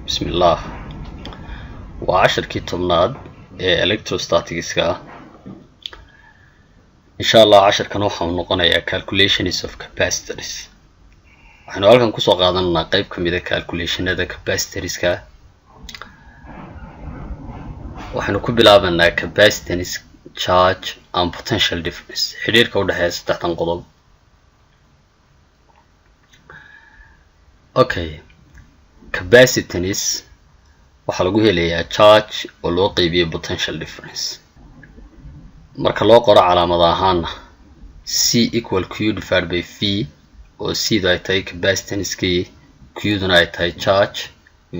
بسم الله وعشر كي تمناد electrostatics إن شاء الله عشر كنوحة ونقنية calculations of capacitors waxaynu halkan ku soo qaadanaa qayb kamid ah calculationada capacitors waxaynu ku bilaabanaa capacitance charge and potential difference xiriirka u dhaxeeya saddexdan qodob okay capacitance waxa lagu helayaa charge oo loo qaybiyo potential difference marka loo qoro calaamad ahaan C equal Q divided by V oo C ay tahay capacitance Q duna ay tahay charge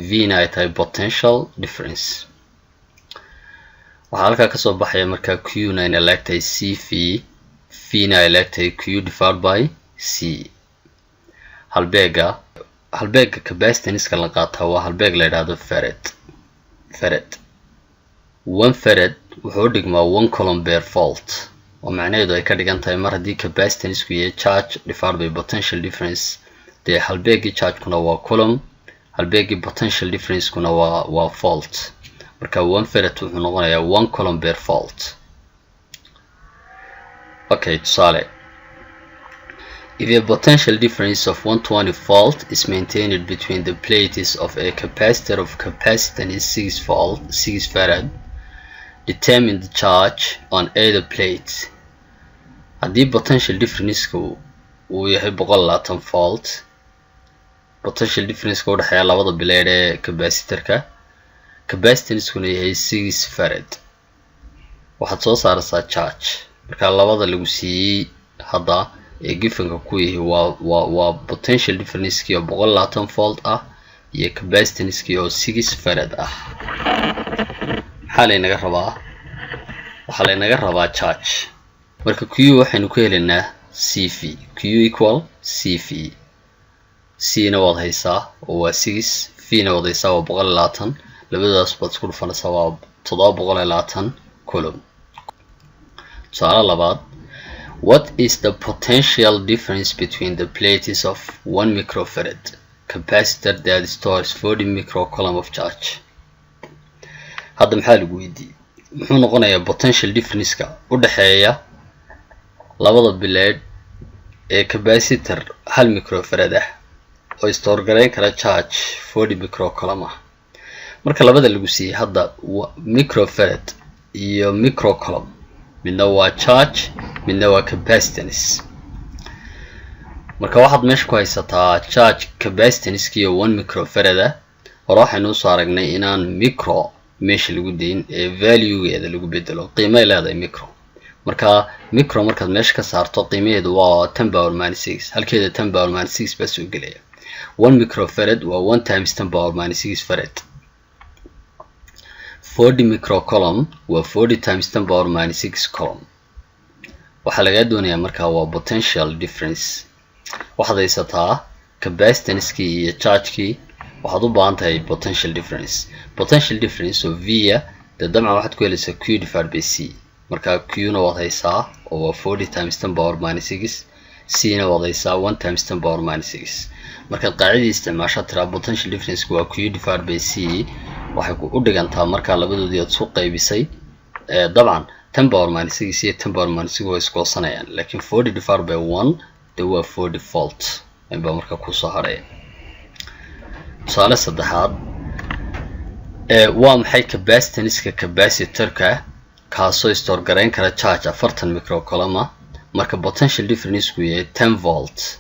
V na ay tahay potential difference waxa halka ka soo baxaya marka Q na ay leegtahay CV V na ay leegtahay Q divided by C halbeega capacitance ka la qaataa waa halbeeg la yiraahdo farad 1 farad wuxuu dhigmaa 1 coulomb per volt oo macnaheedu ay ka dhigan tahay mar haddii capacitance ku yahay charge divided by potential difference dee halbeegii charge kuna waa coulomb halbeegii potential difference kuna waa volt marka 1 farad wuxuu noqonayaa 1 coulomb per volt okay tusaale if a potential difference of 120 volt is maintained between the plates of a capacitor of capacitance 6 farad determine the charge on either plate haddii potential difference uu yahay 120 volt potential difference u dhaxeeya labada bileed ee capacitorka capacitance kuna yahay 6 farad waxaad soo saaraysaa charge marka labada lagu siiyay hadda ee gifanka ku yahay waa potential difference oo 120 volt ah iyo capacitance oo 6 farad ah waxaa laynaga rabaa charge marka Q waxaynu ku helaynaa CV Q equal CV C na waad haysaa oo waa 6 V na waad haysaa waa 120 labadaas baad isku dhufanaysaa waa 720 coulomb su'aala labaad what is the potential difference between the plates of 1 microfarad capacitor that stores 40 microcoulomb of charge hadda maxaa lagu weydiiyay muxuu noqonayaa potential difference-ka u dhaxeeya labada bileed ee capacitor 1 microfarad ah oo store gareyn kara charge 40 microcoulomb ah marka labada lagu siiyay hadda microfarad iyo microcoulomb midna waa charge midna waa capacitance marka waxaad meesha ku haysataa charge capacitance iyo 1 microfarad ah hore waxaynu soo aragnay inaan micro meesha lagu deyn ee value-geeda lagu bedelo qiimaha leedahay marka micro markaad meesha ka saarto qiimaheedu waa 10 power minus 6 halkeeda 10 power minus 6 baa soo gelaya 1 microfarad waa 1 times 10 power minus 6 farad 40 microcoulomb waa 40 times 10 power minus 6 coulomb waxaa laga doonayaa marka waa potential difference waxaad haysataa capacitance iyo charge waxaad u baahan tahay potential difference oo V ah dabcan waxaad ku helaysaa Q divided by C marka Q na waad haysaa oo waa 40 times 10 power minus 6 C na waad haysaa 1 times 10 power minus 6 marka qaacidada isticmaasha tira potential difference waa Q divided by C waxay ku dhigantaa marka labadoodii aad soo qaybisay dabcan 10 power minus 6 iyo 10 power minus 6 way isku sanayaan laakiin 40 divided by 1 waa 40 volt inba marka ku soo haray su'aala saddexaad waa maxay capacitance-ka capacitor-ka kaasoo store gareyn kara charge 40 microcoulomb marka potential difference ku yahay 10 volt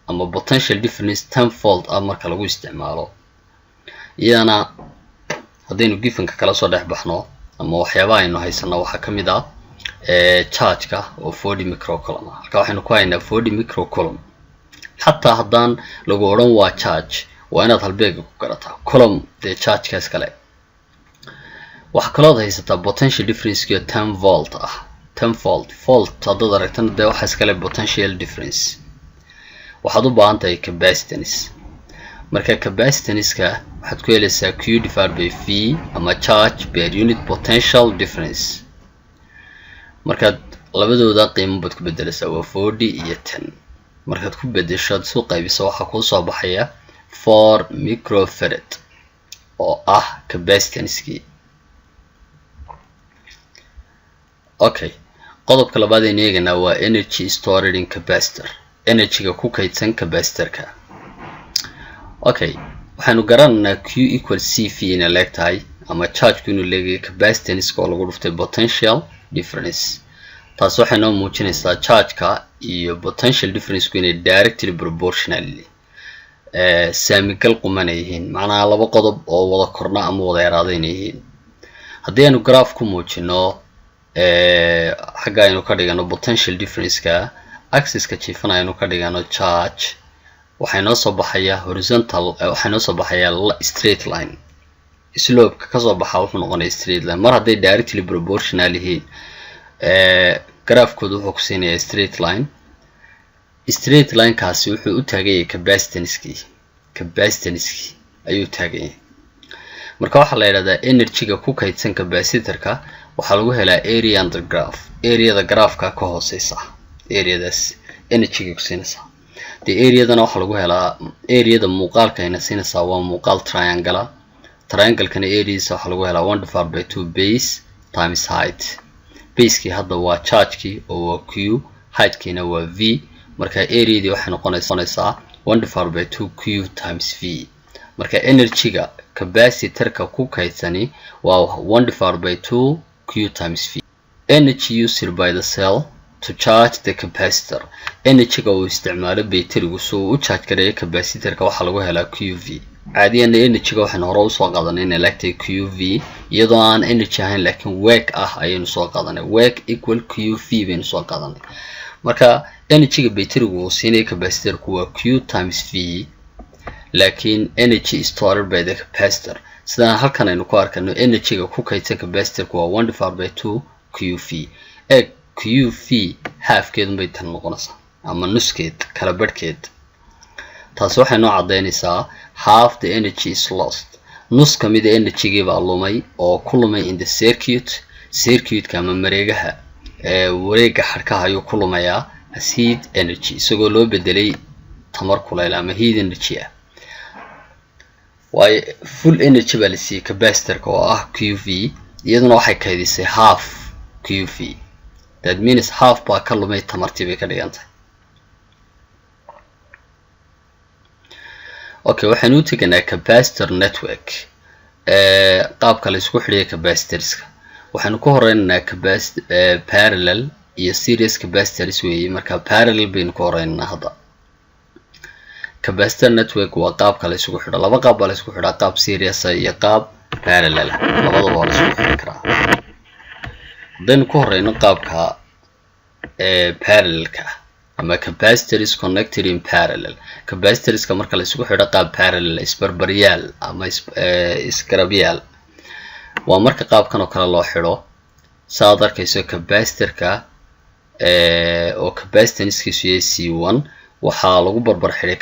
ama potential difference 10 volt marka lagu isticmaalo iyana haddaynu gifanka kala soo dhex baxno ama waxyaabaha aynu haysano waxa kamid ah charge-ka oo 40 microcoulomb halka waxaynu ku haynaa 40 microcoulomb xataa haddaan lagu oran waa charge waa inaad halbeega ku garataa coulomb dee charge-kaas kale waxa kaloo haysataa potential difference iyo 10 volt ah 10 volt haddaad aragtana dee waxaas kale potential difference waxaad u baahan tahay capacitance marka capacitance-ka waxaad ku helaysaa Q divided by V ama charge per unit potential difference markaad labadooda qiimo baad ku bedelaysaa waa 40 iyo 10 markaad ku bedesho soo qaybiso waxa ku soo baxaya 4 microfarad oo ah capacitance-kii. Okay, qodobka labaad ee eegana waa energy stored in capacitor, energy-ga ku kaydsan capacitor-ka. Okay, waxaanu garanaynaa Q equals CV inay leegtahay ama charge-ku inuu leeyahay capacitance-ka oo lagu dhuftay potential difference. taas waxay noo muujinaysaa charge-ka iyo potential difference-ku inay directly proportionally saamigal quman yihiin, macnaha laba qodob oo wada korna ama wada yaraadeen yihiin. haddii aanu graph ku muujino xagga aynu ka dhigano potential difference-ka, axis-ka jiifana aynu ka dhigano charge, waxay noo soo baxaya horizontal, waxay noo soo baxaya straight line. slope-ka ka soo baxa wuxuu noqonayaa straight line. mar hadday directly proportional yihiin graafkoodu wuxuu ku siinayaa straight line. straight line kaasi wuxuu u taagan yahay capacitance-kii ayuu taagan yahay. marka waxaa la yidhahdaa energy-ga ku kaydsan capacitor-ka waxaa lagu helaa area under graph, area-da graafka ka hooseysa, area-daas energy-ga ku siinaysaa. dee area-dana waxaa lagu helaa, area-da muuqaalka ayna siinaysaa waa muuqaal triangle. triangle-kana area-diisa waxaa lagu helaa 1/2 base times height. base-kii hadda waa charge-kii oo waa Q, height-kiina waa V. marka area-dii waxay noqonaysaa 1/2 Q times V. marka energy-ga capacitor-ka ku kaydsani waa 1/2 Q times V. energy used by the cell to charge the capacitor, energy-ga uu isticmaalo bayterigu si uu u charge gareeyo capacitor-ka waxaa lagu helaa QV. caadiyan energy-ga waxaan hore usoo qaadanay inay leegtahay QV iyadoo aan energy ahayn laakiin work ah ayaynu soo qaadanay. work equal QV baynu soo qaadanay. marka energy-ga bayterigu uu siinaya capacitor-ku waa Q times V, laakiin energy stored by the capacitor sidaan halkan aynu ku arkano energy-ga ku kaydsan capacitor-ku waa 1/2 QV. QV half-keedu bay tan noqonaysaa ama nuskeed, kala badhkeed. taas waxay noo cadeynaysaa half the energy is lost, nus ka mid energy-gii baa lumay oo ku lumay in the circuit-ka ama mareegaha wareega xadhkaha ayuu ku lumayaa as heat energy isagoo loo bedelay tamar kuleyl ama heat energy ah. waayo full energy baa la siiyey capacitor-ka oo ah QV, iyaduna waxay kaydisay half QV. that means half baa ka lumay tamartii bay ka dhigantahay. okay, waxaan u teganaa capacitor network, qaabka la isku xidhiyo capacitors-ka. waxaanu ku horeynaynaa parallel iyo series capacitors weeye. marka parallel baynu ku horeynaynaa hadda. capacitor network waa qaabka la isugu xidho. laba qaab baa la isku xidhaa, qaab series iyo qaab parallel. labadaba waa la isku xidhi karaa. haddaynu ku horeyno qaabka parallel-ka ama capacitors connected in parallel, capacitorska marka la isugu xidho qaab parallel isbarbaryaal ama isgarabyaal waa marka qaabkan oo kale loo xidho. saad arkayso capacitor-ka oo capacitance-kiisu yahay C1 waxaa lagu barbar xidhay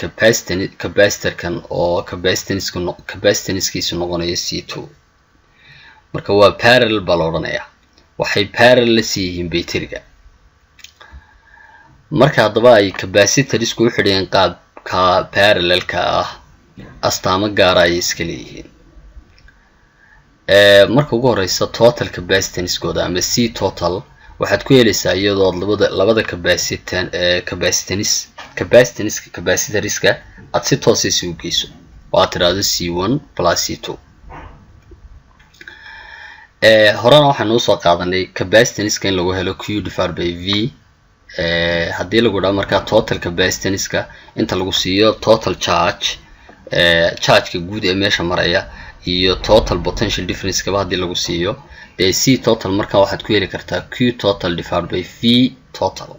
capacitor-kan oo capacitance-kiisu noqonayo C2. marka waa parallel baa la odhanayaa, waxay parallel la sii yihiin bayteriga. marka haddaba ay capacitorsku u xidhayeen qaabka parallel-ka ah astaamo gaara ayay iska leeyihiin. marka ugu horeysa total capacitance-kooda ama C total waxaad ku helaysaa iyadoo labada capacitorska aad si toos isugu geyso oo aad tiraahdo C1 plus C2. horena waxaan usoo qaadanay capacitanceska in lagu helo Q divided by V. haddii lagu dhaho markaa total capacitanceska inta lagu siiyo total charge-ka guud ee meesha maraya iyo total potential difference-kaba haddii lagu siiyo dee C total markaa waxaad ku heli kartaa Q total divided by V total.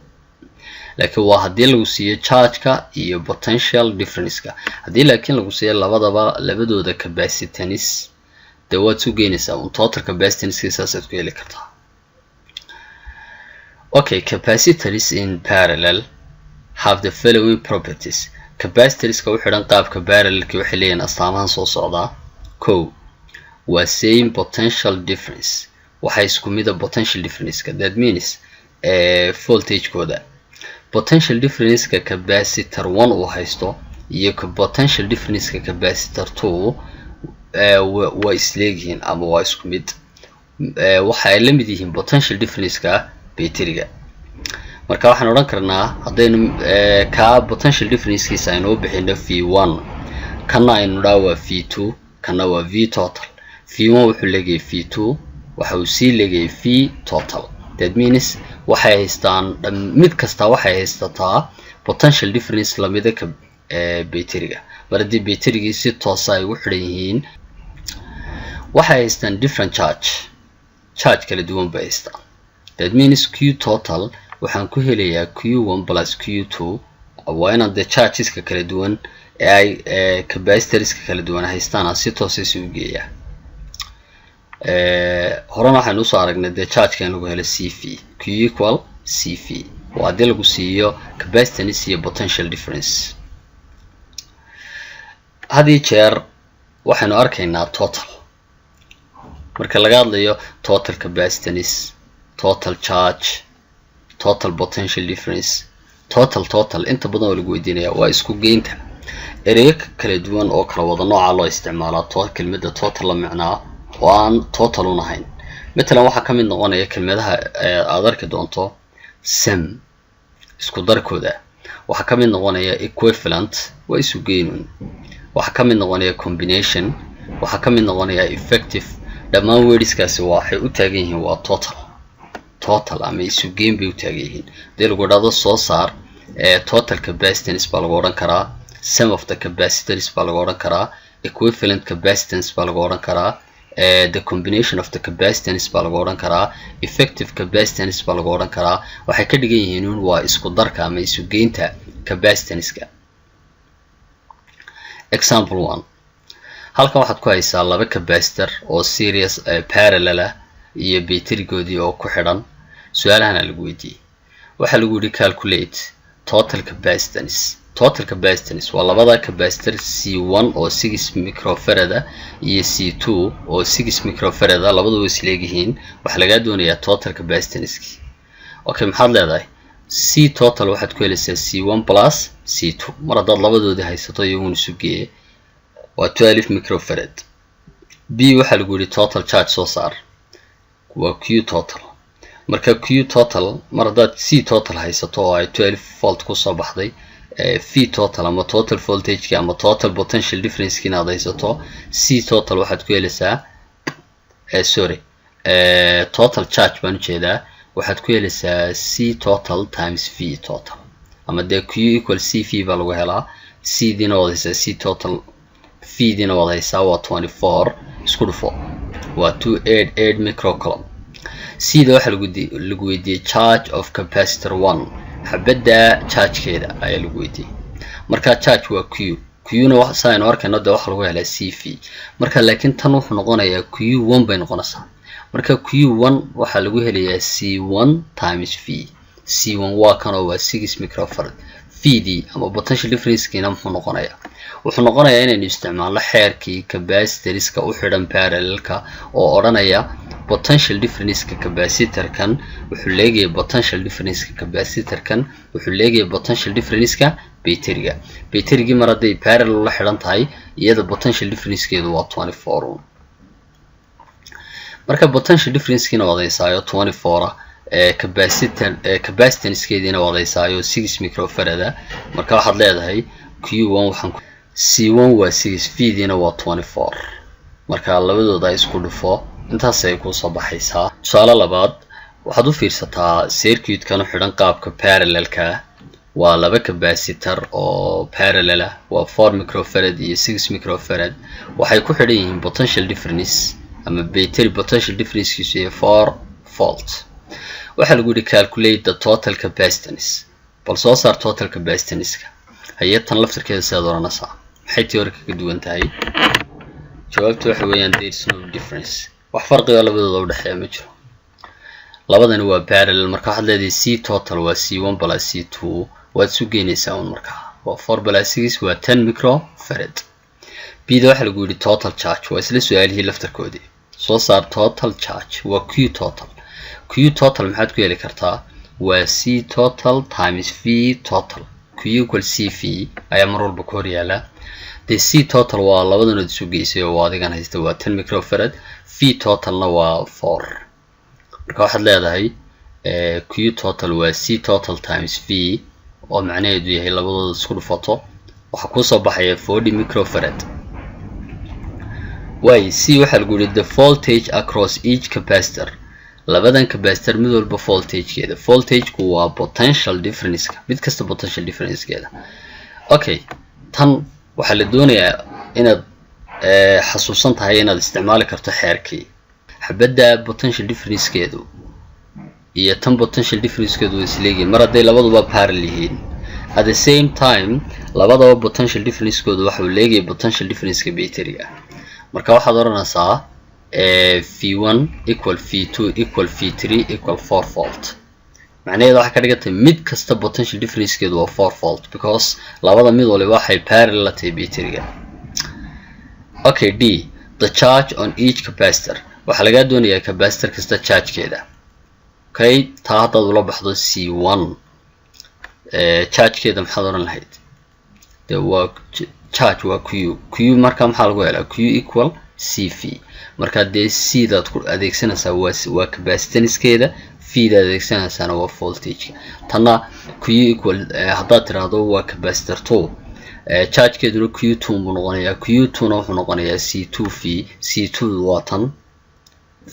laakiin waa haddii lagu siiyo charge-ka iyo potential difference-ka. haddii laakiin lagu siiyo labadooda capacitance dee waad su geynaysaa un total capacitance saasaad ku heli kartaa. okay, capacitors in parallel have the following properties. capacitorska u xidhan qaabka parallelka waxay leeyihiin astaamahan soo socdaa. kow waa same potential difference, waxay isku mida potential difference-ka. that means voltage-kooda potential difference-ka capacitor 1 uu haysto iyo potential difference-ka capacitor 2 waa isleegihiin ama waa isku mid waxa ay la mid yihiin potential difference-ka batteriga marka waxaan oran karnaa haddaynu ka potential difference-kiisa aynu u bixino v1 kana aynu dhaawa v2 kana waa v total v1 wuxuu leeyahay v2 waxa uu sii leeyahay v total that means waxay haystaan mid kasta waxay haystataa potential difference lamida ka batteriga baradii batterigii si toos ah ay u xiran yihiin waxay haystaan different charge kala duwan bay haystaan that means q total waxaan ku helayaa q1 plus q2 waa inaan the chargeska kala duwan ee ay capacitorska kala duwan haystaan si toos ah isugu geeyaa horena waxaan u soo aragnay the charge-ka in lagu helo cv q equal cv waa hadii lagu siiyo capacitance iyo potential difference hadii jeer waxaanu arkaynaa total marka laga hadlayo total capacitance total charge total potential difference total inta badan oo lagu weydiinaya waa isku geynta ereyo kala duwan oo kala wada nooca loo isticmaalaa kelmadda total la macnaa oo aan total u ahayn مثلا waxa kamid noqonaya kelmadaha aad arki doonto sum isku darkooda waxa kamid noqonaya equivalent waa isu geynun waxa kamid noqonaya combination waxa kamid noqonaya effective dhamaan wordskaasi waxay u taagan yihiin waa total ama isu geyn bay u taagan yihiin hadii lagu dhado soo saar total capacitance baa lagu oran karaa sum of the capacitors baa lagu oran karaa equivalent capacitance baa lagu oran karaa the combination of the capacitance baa lagu oran karaa effective capacitance baa lagu oran karaa waxay ka dhigan yihiin waa isku darka ama isu geynta capacitance-ka example 1 halkan waxaad ku haysaa laba capacitor oo series parallel ah iyo batterigoodii oo ku xidhan su'aalahana lagu weydiiyay waxa lagu yiri calculate total capacitance waa labada capacitor C1 oo 6 microfarad iyo C2 oo 6 microfarad labadoodu is leeyihiin waxa laga doonayaa total capacitance okay maxaad leedahay C total waxaad ku helaysaa C1 plus C2 mar haddaad labadooda haysato iyaguna isu geeyay waa 12 microfarad B waxa lagu yiri total charge soo saar waa Q total marka Q total mar haddaad C total haysato oo ay 12 volt ku soo baxday v total ama total voltage ama total potential difference kina haysato C total waxaad ku helaysaa total charge baan jeedaa waxaad ku helaysaa C total times V total ama de Q equal CV baa lagu helaa C dina wadaysaa C total V dina wadaysaa waa 24 isku dhufo waa 288 microcoulomb C da waxa lagu weydiiyay charge of capacitor 1 xabada charge-keeda ayaa lagu weydiiyay marka charge waa Q na waxa sayno arkayno de waxa lagu helaa CV marka laakiin tan wuxuu noqonayaa Q1 bay noqonaysaa marka Q1 waxa lagu helayaa C1 times V C1 waa kan oo waa 6 microfarad VD ama potential difference-kiina wuxuu noqonayaa inaynu isticmaalno xeerkii capacitorska u xidhan parallelka oo oranaya potential difference-ka capacitor-kan wuxuu leeyahay potential difference-ka capacitor-kan wuxuu leeyahay potential difference-ka batteriga mar haday parallel la xidhan tahay iyada potential difference-keedu waa 24 marka potential difference-kiina wadaysaayo 24 capacitance-keediina wadaysaayo 6 microfarad marka waxaad leedahay Q1 waxaan C1 waa 6 V-diina waa 24 marka labadooda isku dhufo intaas ay ku soo baxaysaa su'aalo labaad waxaad u fiirsataa circuit-kan u xidhan qaabka parallelka waa laba capacitor oo parallel ah waa 4 microfarad iyo 6 microfarad waxay ku xidhan yihiin potential difference ama battery potential difference-kiisu ee 4 volt waxa lagu yiri calculate the total capacitance bal soo saar total capacitance-ka hay'adtan laftirkeeda sida oranaysaa maxay teoriga ka duwan tahay jawaabtu waxa weeyaan there is no difference wax farqi ah labadooda u dhaxeeya ma jiro labadani waa parallel marka waxaad leedahay C total waa C1 plus C2 waad isu geynaysaa marka waa 4 plus 6 waa 10 microfarad B da waxa lagu yiri total charge waa isla su'aalihii laftirkoodii soo saar total charge waa Q total maxaad ku heli kartaa waa C total times V total Q equal CV ayaa mar walba ku hor yaala the C total waa labadana isu geysay oo adigan haysta waa 10 microfarad, V totalna waa 4. marka waxaad leedahay Q total waa C total times V oo macnaheedu yahay labadooda isku dhufato waxa ku soo baxaya 40 microfarad. way C waxa lagu yiri the voltage across each capacitor, labadan capacitor mid walba voltagekeeda, voltageku waa potential difference mid kasta potential differencekeeda. okay tan waxa la doonayaa inaad xasuusan tahay inaad isticmaali karto xeerkii xabada potential differencekeedu iyo tan potential differencekeedu isleeyay mar haday labaduba parallel yihiin. at the same time labadaba potential differencekeedu waxa uu leeyahay potential differenceka batteryga. marka waxaad oranaysaa V1 equal V2 equal V3 equal 4 volt. macnaheedu waxa ka dhigantay mid kasta potential differencekeedu waa 4 volt because labada mid waliba waxay parallel la tahay batteryga. okay D the charge on each capacitor, waxa laga doonayaa capacitor kasta chargekeeda. okay taa hadaad ula baxdo C1 chargekeeda maxaad oran lahayd the work charge waa Q marka maxaa lagu helaa Q equal CV. marka de C daad ku adeegsanaysaa waa capacitancekeeda, V daad adeegsanaysaana waa voltage. tana Q equal hadaad tiraahdo waa capacitor 2 chargekeeduna Q2 buu noqonayaa, Q2 na wuxuu noqonayaa C2V, C2 waa tan,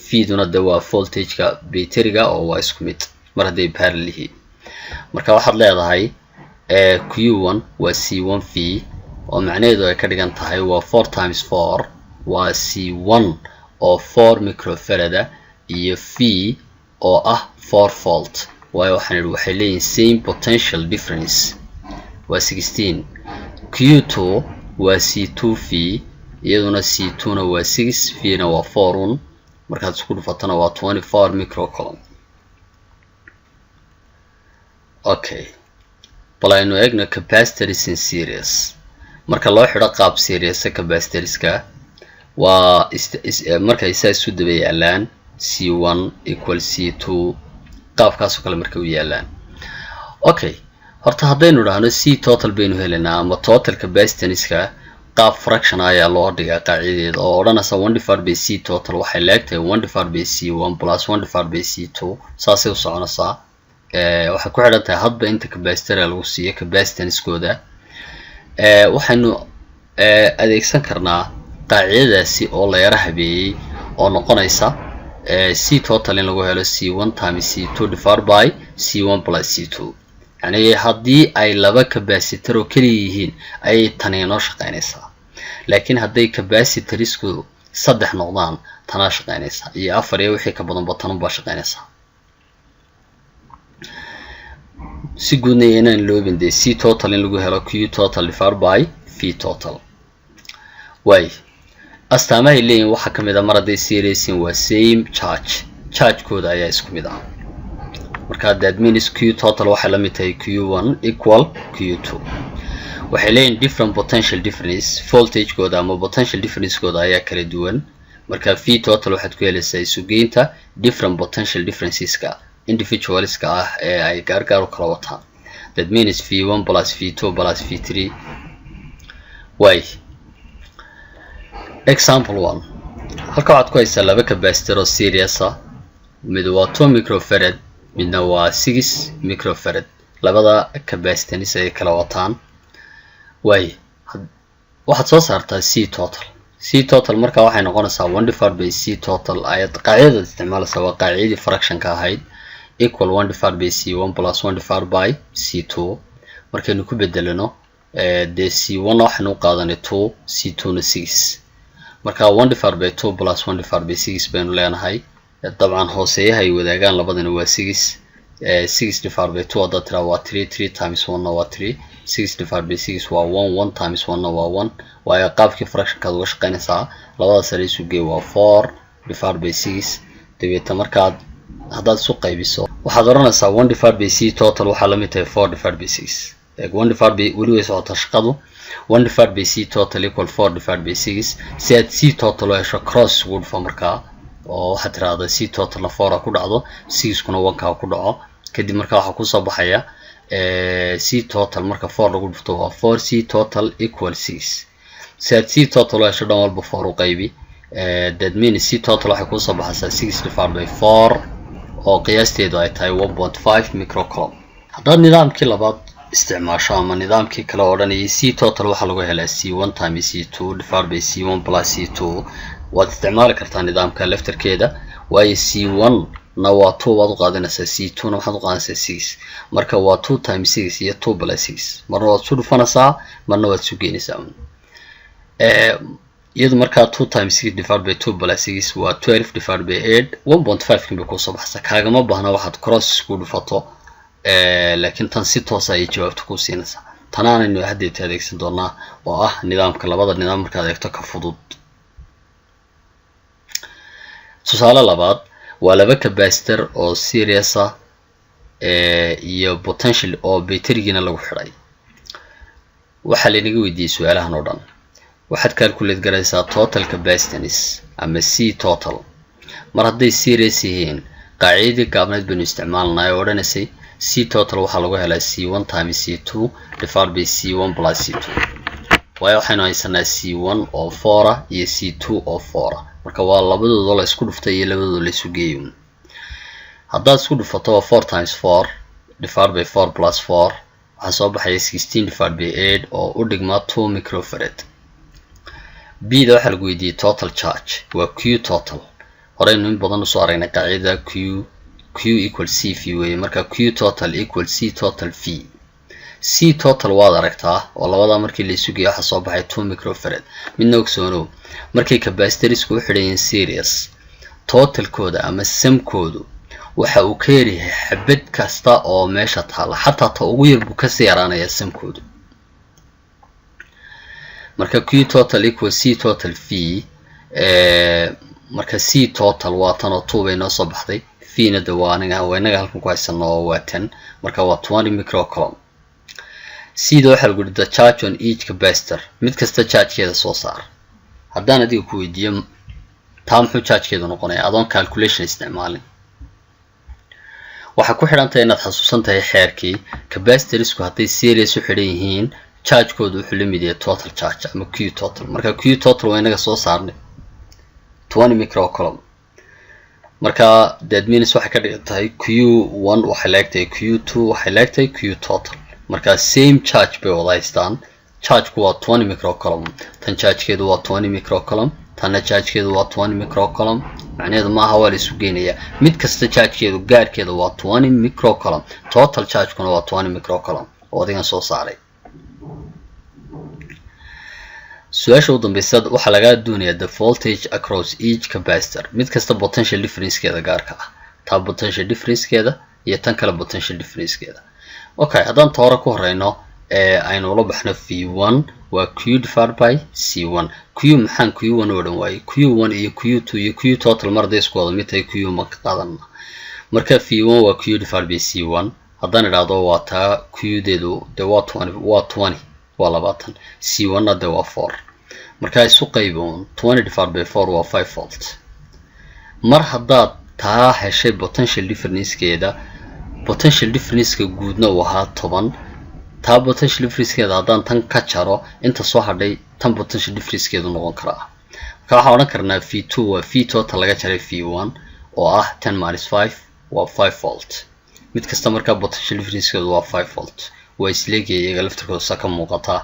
V duna de waa voltageka batteryga oo waa isku mid mar haday parallel yihiin. marka waxaad leedahay Q1 waa C1V oo macnaheedu ay ka dhigan tahay waa 4 times 4 waa C1 oo 4 microfarad iyo V oo ah 4 volt. waayo waxay leeyihiin same potential difference waa 16. Q2 waa C2V iyaduna C2 na waa 6 V na waa 4 markaad isku dhufatana waa 24 microcoulomb. okay bal aynu eegno capacitors in series. marka loo xidho qaab series capacitorska waa marka ay isu daba yaalaan C1 equal C2 qaabkaas oo kale marka u yaalaan. okay horta hadaynu dhahno C total baynu helinaa ama total capacitorska qaab fraction ayaa loo dhigaa qaacidadeeda oo odhanaysa 1 divided by C total waxay leegtahay 1 divided by C1 plus 1 divided by C2 saasay u soconaysaa. waxay ku xidhan tahay hadba inta capacitor lagu siiyo capacitorskooda. waxaynu adeegsan karnaa qaacidadaasi oo la yara habeeyay oo noqonaysa C total in lagu helo C1 times C2 divided by C1 plus C2. yani haddii ay laba capacitor oo kaliya yihiin ay tani noo shaqeynaysaa, laakiin hadday capacitorsku saddex noqdaan tana shaqeynaysaa iyo afar iyo wixii ka badan tan baa shaqeynaysaa. si guudna inaan loobin de C total in lagu helo Q total divided by V total. way astaamaha ay leeyihiin waxa kamid ah mar haday series waa same charge kooda ayaa isku mid ah. marka that means Q total waxa la mid tahay Q1 equal Q2. waxay leeyihiin different potential difference, voltage kooda ama potential difference kooda ayaa kala duwan. marka V total waxaad ku helaysaa isu geynta different potential differenceska individualska ah ee ay gaar u kala wataan. that means V1 plus V2 plus V3. way example 1 halka waxaad ku haysaa laba capacitor oo series ah, mid waa 2 microfarad midna waa 6 microfarad. labada capacitors ay kala wataan. way waxaad soo saartaa C total marka waxay noqonaysaa 1 divided by C total ayad qaacidada isticmaalaysaa waa qaacidadii fraction ka ahayd equal 1 divided by C1 plus 1 divided by C2. markaynu ku bedelano de C1 waxaanu qaadanay 2 C2 na 6. marka 1 divided by 2 plus 1 divided by 6 baynu leenahay. dabcan hooseeyaha ay wadaagaan labadana waa 6. 6 divided by 2 hadda tira waa 3 3 times 1 na waa 3 6 divided by 6 waa 1 1 times 1 na waa 1. waayo qaabkii fraction ka uga shaqeynaysaa labada sare isu geey waa 4 divided by 6. dabeeta markaad haddaad isu qaybiso waxaad oranaysaa 1 divided by C total waxaa la mid tahay 4 divided by 6. 1 divided by weli way socotaa shaqadu 1 divided by C total equal 4 divided by 6. si aad C total u hesho cross ugu dhufo markaa oo waxaad tiraahdaa C total na 4 ku dhacdo 6 kuna 1 ka ku dhaco kadib markaa waxaa kusoo baxaya C total marka 4 lagu dhufto waa 4 C total equal 6. si aad c total hesho dhan walba 4 u qaybi that means c total waxay ku soo baxaysaa 6 divided by 4 oo qiyaasteedu ay tahay 1.5 microcoulomb haddaad nidaamkii labaad isticmaasho ama nidaamkii kale oo dhan iyo c total waxa lagu helaa c1 times c2 divided by c1 plus c2 waad isticmaali kartaa nidaamka laftarkeeda waayo c1 na waa 2 waad u qaadanaysaa c2 na waxaad u qaadanaysaa 6 marka waa 2 times 6 iyo 2 plus 6 marna waad isu dhufanaysaa marna waad isu geynaysaa iyadu markaa 2 times 6 divided by 2 plus 6 waa 12 divided by 8 1.5 kin bay ku soo baxaysaa kaagama baahna waxaad cross isku dhufato laakiin tan si toos ah ay jawaabta ku siinaysaa tanaanaynu haddeeta adeegsan doonaa oo ah nidaamka labada nidaam markaad eegto ka fudud tusaale labaad waa laba capacitor oo series ah iyo potential oo battery-gina lagu xidhay waxaa laynaga weydiiyey su-aalahan oo dhan waxaad calculate garaysaa total capacitance ama c total mar hadday series yihiin qaacidadii gaabneed baynu isticmaalnaa oo odhanaysay c total waxaa lagu helaa c1 times c2 divided by c1 plus c2 waayo waxaynu haysanaa c1 oo 4 ah iyo c2 oo 4 ah marka waa labadooda la isku dhuftay iyo labadooda la isu geeyo haddaad isku dhufato waa 4 times 4 divided by 4 plus 4 waxaa soo baxaya 16 divided by 8 oo u dhigmaa 2 microfarad b da waxaa lagu weydiiyey total charge waa q total horeynu in badan usoo aragnay qaacidada q equal c v weeye marka q total equal c total v c total waad aragtaa oo labada markii la isu geeyo waxa soo baxay 2 microfarad midna ogsoonow markay capacitorsku u xidhan yihiin series totalkooda ama sumkoodu waxa uu ka yaryahay xabad kasta oo meesha taala xataa ta ugu yar buu ka sii yaraanayaa sumkoodu marka q total equal c total v marka c total waa tan oo 2 bay noo soo baxday v na waa inaga halkan ku haysano waa 10 marka waa 20 microcoulomb c da waxaa lagu yidhi the charge on each capacitor mid kasta chargekeeda soo saar haddaan adiga ku weydiiyo taa muxuu chargekeedu noqonaya adoon calculation isticmaalin waxaa ku xidhantahay inaad xasuusan tahay xeerkii capacitorsku hadday series u xidhan yihiin chargekoodu wuxuu la mid yahay total charge ama q total marka q total waa inaga soo saarnay 20 microcoulomb marka that means waxay ka dhigan tahay q1 waxay leegtahay q2 waxay leegtahay q total marka same charge bay wada haystaan chargeku waa 20 microcoulomb tan chargekeedu waa 20 microcoulomb tanna chargekeedu waa 20 microcoulomb macnaheedu maaha waa la isu geynayaa mid kasta chargekeedu gaarkeeda waa 20 microcoulomb total chargekuna waa 20 microcoulomb oo adigan soo saaray su-aasha u dambaysa waxaa laga doonayaa the voltage across each capacitor mid kasta potential differencekeeda gaarka ah taa potential differencekeeda iyo tan kale potential differencekeeda okay haddaan ta hore ku horeyno aynu ula baxno v1 waa q divided by c1 q maxaan q1 oo dhan waaye q1 iyo q2 iyo q total mar hadday isku wada mid tahay q ma qaadana marka v1 waa q divided by c1 haddaan idhaahdo waa taa q-deedu dee waa 20 waa 20 c1 na dee waa 4 marka isu qayboon 20 divided by 4 waa 5 volt mar haddaad taa heshay potential differencekeeda potential differenceka guudna uu ahaa 10 taa potential differencekeeda haddaan tan ka jaro inta soo hadhay tan potential differencekeedu noqon karaa marka waxaan odhan karnaa v2 waa v total laga jaray v1 oo ah 10 minus 5 waa 5 volt mid kasta markaa potential differencekeedu waa 5 volt waa isleegaya iyaga laftirkooda sa ka muuqataa